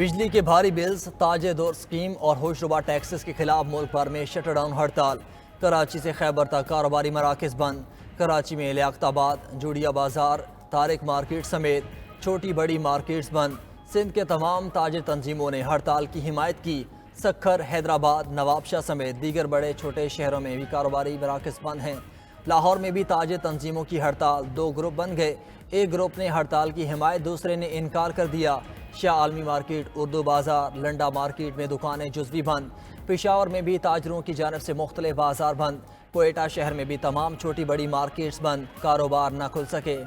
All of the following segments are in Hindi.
बिजली के भारी बिल्स, ताजे दौर स्कीम और होशरुबा टैक्सेस के खिलाफ मुल्क भर में शटडाउन हड़ताल। कराची से खैबर तक कारोबारी मराकज बंद। कराची में लियाकताबाद, जूड़िया बाजार, तारिक मार्केट समेत छोटी बड़ी मार्केट्स बंद। सिंध के तमाम ताजिर तंजीमों ने हड़ताल की हिमायत की। सक्खर, हैदराबाद, नवाबशाह समेत दीगर बड़े छोटे शहरों में भी कारोबारी मराकज बंद हैं। लाहौर में भी ताजिर तंजीमों की हड़ताल, 2 ग्रुप बन गए। एक ग्रुप ने हड़ताल की हिमायत, दूसरे ने इनकार कर दिया। शाह आलमी मार्केट, उर्दू बाजार, लंडा मार्केट में दुकानें जुज़वी बंद। पेशावर में भी ताजरों की जानब से मुख्तलिफ बाजार बंद। कोयटा शहर में भी तमाम छोटी बड़ी मार्केट्स बंद, कारोबार न खुल सके।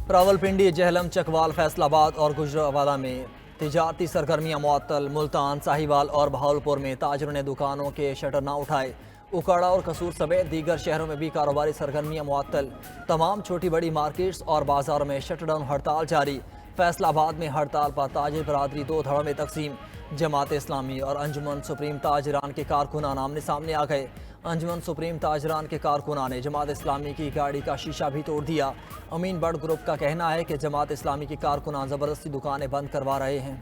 रावलपिंडी, जहलम, चकवाल, फैसलाबाद और गुजरावाला में तिजारती सरगर्मियाँ मुअत्तल। मुल्तान, साहिवाल और बहावलपुर में ताजरों ने दुकानों के शटर न उठाए। उकाड़ा और कसूर समेत दीगर शहरों में भी कारोबारी सरगर्मियाँ मुअत्तल। तमाम छोटी बड़ी मार्केट्स और बाजारों में शटडाउन हड़ताल जारी। फैसलाबाद में हड़ताल पर ताजिर बरादरी 2 धड़ों में तकसीम। जमात इस्लामी और अंजुमन सुप्रीम ताजरान के कारकुनान आमने सामने आ गए। अंजुमन सुप्रीम ताजरान के कारकुनान ने जमात इस्लामी की गाड़ी का शीशा भी तोड़ दिया। अमीन बड़ ग्रुप का कहना है कि जमात इस्लामी के कारकुनान ज़बरदस्ती दुकानें बंद करवा रहे हैं।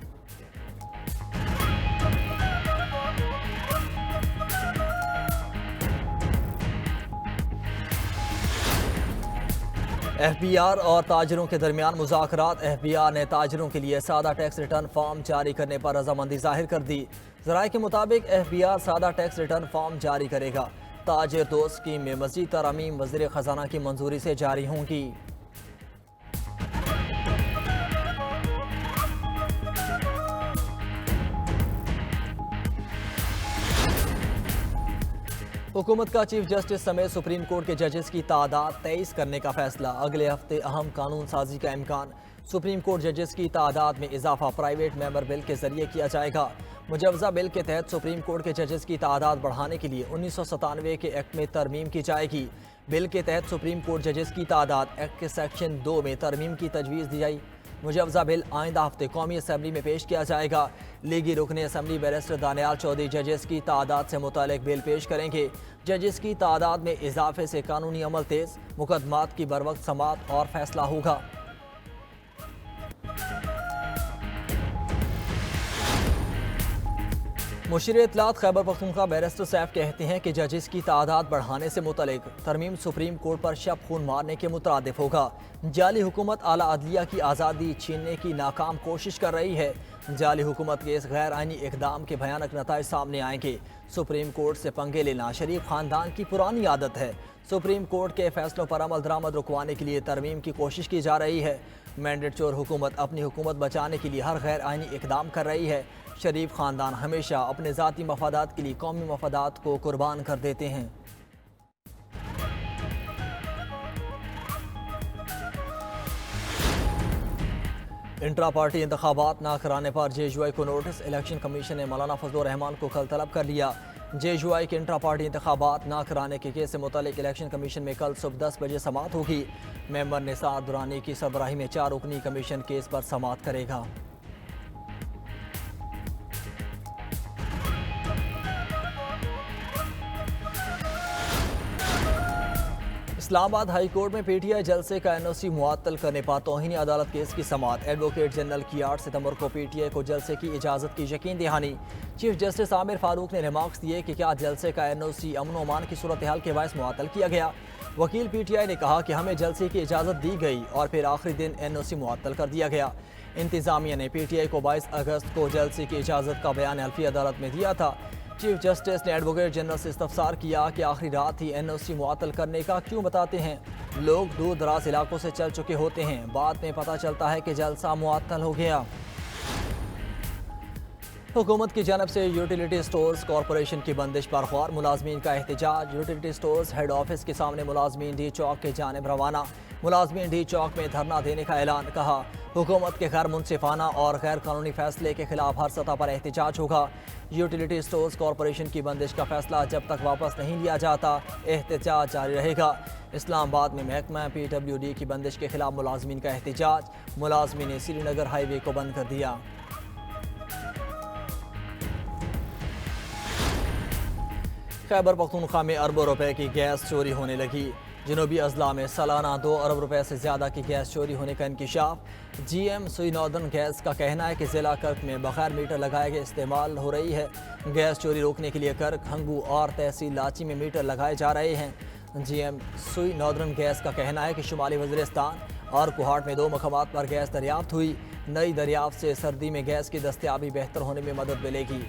FBR और ताजरों के दरमियान मुज़ाकरात। FBR ने ताजरों के लिए सादा टैक्स रिटर्न फॉर्म जारी करने पर रजामंदी जाहिर कर दी। ज़राए के मुताबिक FBR सादा टैक्स रिटर्न फॉर्म जारी करेगा। ताजिर दोस्त स्कीम में मज़ीद तरमीम वज़ीर ख़जाना की मंजूरी से जारी होंगी। हुकूमत का चीफ जस्टिस समेत सुप्रीम कोर्ट के जजेस की तादाद 23 करने का फैसला। अगले हफ्ते अहम कानून साजी का इम्कान। सुप्रीम कोर्ट जजेस की तादाद में इजाफा प्राइवेट मेंबर बिल के जरिए किया जाएगा। मुजवजा बिल के तहत सुप्रीम कोर्ट के जजेस की तादाद बढ़ाने के लिए 1997 के एक्ट में तरमीम की जाएगी। बिल के तहत सुप्रीम कोर्ट जजेस की तादाद एक्ट के सेक्शन 2 में तरमीम की तजवीज़ दी जाए। मुजवजा बिल आइंदा हफ्ते कौमी असम्बली में पेश किया जाएगा। लीगी रुकने असम्बली बैरिस्टर दानियाल चौधरी जजेस की तादाद से मुतालिक बिल पेश करेंगे। जजेस की तादाद में इजाफे से कानूनी अमल तेज, मुकदमात की बरवक्त समाअत और फैसला होगा। मुशीर इत्तलात खैबर पख्तूनख्वा बैरिस्टर सैफ कहते हैं कि जजेस की तादाद बढ़ाने से मुतल्लिक तरमीम सुप्रीम कोर्ट पर शब खून मारने के मुतरादिफ होगा। जाली हुकूमत आला अदलिया की आज़ादी छीनने की नाकाम कोशिश कर रही है। जाली हुकूमत के इस गैर आइनी इकदाम के भयानक नताइज सामने आएंगे। सुप्रीम कोर्ट से पंगे लेना शरीफ खानदान की पुरानी आदत है। सुप्रीम कोर्ट के फैसलों पर अमल दरामद रुकवाने के लिए तरमीम की कोशिश की जा रही है। मैंडेट चोर हुकूमत अपनी हुकूमत बचाने के लिए हर गैर आइनी इकदाम कर रही है। शरीफ खानदान हमेशा अपने ज़ाती मफादात के लिए कौमी मफादात को कुर्बान कर देते हैं। इंट्रा पार्टी इंतखाबात ना कराने पर JUI को नोटिस। इलेक्शन कमीशन ने मौलाना फजलुर रहमान को कल तलब कर लिया। JUI के इंट्रा पार्टी इंतखाबात ना कराने के केस से मुतालिक इलेक्शन कमीशन में कल सुबह 10 बजे समाअत होगी। मेंबर निसार दुरानी की सरबराही में 4 रुकनी कमीशन केस पर समाअत करेगा। इस्लामाबाद हाई कोर्ट में PTI जलसे का NOC मुअत्तल करने पर तौहीन अदालत केस की समाअत। एडवोकेट जनरल की 8 सितंबर को PTI को जलसे की इजाज़त की यकीन दहानी। चीफ जस्टिस आमिर फारूक ने रिमार्क्स दिए कि क्या जलसे का NOC अमन व अमान की सूरत हाल के बायस मुअत्तल किया गया। वकील PTI ने कहा कि हमें जलसे की इजाज़त दी गई और फिर आखिरी दिन NOC मुअत्तल कर दिया गया। इंतज़ामिया ने PTI को 22 अगस्त को जलसे की इजाज़त का बयान हल्फी अदालत में दिया था। चीफ जस्टिस ने एडवोकेट जनरल से इस्तफसार किया कि आखिरी रात ही NOC मुअत्तल करने का क्यों बताते हैं। लोग दूर दराज इलाकों से चल चुके होते हैं, बाद में पता चलता है कि जलसा मुअत्तल हो गया। हुकूमत की जानब से यूटिलिटी स्टोर्स कॉरपोरेशन की बंदिश पर ख्वार मुलाजमीन का एहतजाज। यूटिलिटी स्टोर्स हेड ऑफिस के सामने मुलाजमीन डी चौक के जानिब रवाना। मुलाजमीन डी चौक में धरना देने का ऐलान। कहा हुकूमत के गैर मुनसिफाना और गैर कानूनी फैसले के खिलाफ हर सतह पर एहतजाज होगा। यूटिलिटी स्टोर्स कॉरपोरेशन की बंदिश का फैसला जब तक वापस नहीं लिया जाता एहतजाज जारी रहेगा। इस्लामाबाद में महकमा PWD की बंदिश के खिलाफ मुलाजमीन का एहतजाज। मुलाजमीन ने श्रीनगर हाईवे को बंद कर दिया। खैबर पख्तूनख्वा में अरबों रुपए की गैस चोरी होने लगी। जनूबी अजला में सालाना 2 अरब रुपए से ज़्यादा की गैस चोरी होने का इंकशाफ। GM सुई नॉर्दर्न गैस का कहना है कि ज़िला कर्क में बगैर मीटर लगाए गए इस्तेमाल हो रही है। गैस चोरी रोकने के लिए कर्क, हंगू और तहसील लाची में मीटर लगाए जा रहे हैं। GM सुई नॉर्दर्न गैस का कहना है कि शुमाली वज़ीरिस्तान और कुहाट में 2 मकामात पर गैस दरियाफ्त हुई। नई दरियाफ्त से सर्दी में गैस की दस्तयाबी बेहतर होने में मदद मिलेगी।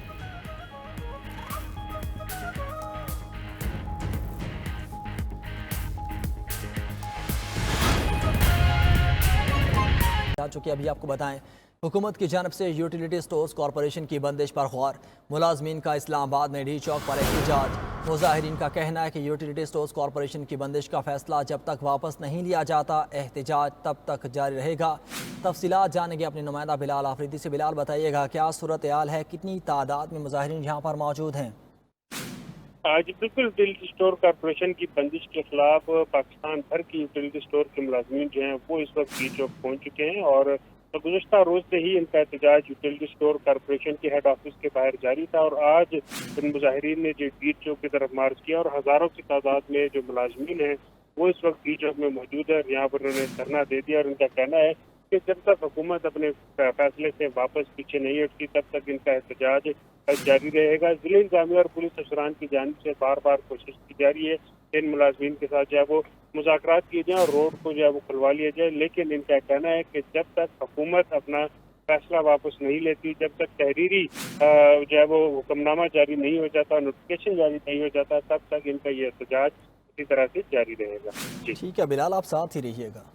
चुकी अभी आपको बताएं, हुकूमत की जानब से यूटिलिटी स्टोर्स कॉरपोरेशन की बंदिश पर गौर। मुलाजमीन का इस्लामाबाद में डी चौक पर एहतजाज। मुजाहिरीन का कहना है कि यूटिलिटी स्टोर्स कॉरपोरेशन की बंदिश का फैसला जब तक वापस नहीं लिया जाता, एहतजाज तब तक जारी रहेगा। तफसीलात जानेंगे अपने नुमाइंदा बिलाल आफरीदी से। बिलाल, बताइएगा क्या सूरत हाल है, कितनी तादाद में मुजाहिरीन यहाँ पर मौजूद हैं? आज बिल्कुल यूटिलिटी स्टोर कॉरपोरेशन की बंदिश के खिलाफ पाकिस्तान भर की यूटिलिटी स्टोर के मुलाजमीन जो हैं वो इस वक्त डी चौक पहुँच चुके हैं और गुज़श्ता रोज से ही इनका एहतजाज यूटिलिटी स्टोर कॉरपोरेशन के हेड ऑफिस के बाहर जारी था और आज इन मुजाहिरीन ने जो डी चौक की तरफ मार्च किया और हज़ारों की तादाद में जो मुलाजमीन हैं वो इस वक्त डी चौक में मौजूद है। यहाँ पर उन्होंने धरना दे दिया और इनका कहना है कि जब तक हुकूमत अपने फैसले से वापस पीछे नहीं हटती तब तक इनका एहतजाज जारी रहेगा। जिले इंतजामिया और पुलिस अफसरान की जानिब से बार बार कोशिश की जा रही है इन मुलाजमीन के साथ जो है वो मुज़ाकरात किए जाएँ और रोड को जो है वो खुलवा लिया जाए, लेकिन इनका कहना है कि जब तक हुकूमत अपना फैसला वापस नहीं लेती, जब तक तहरीरी जो है वो हुक्मनामा जारी नहीं हो जाता, नोटिफिकेशन जारी नहीं हो जाता, तब तक इनका ये एहतजाज इसी तरह से जारी रहेगा। जी ठीक है बिलाल, आप साथ ही रहिएगा।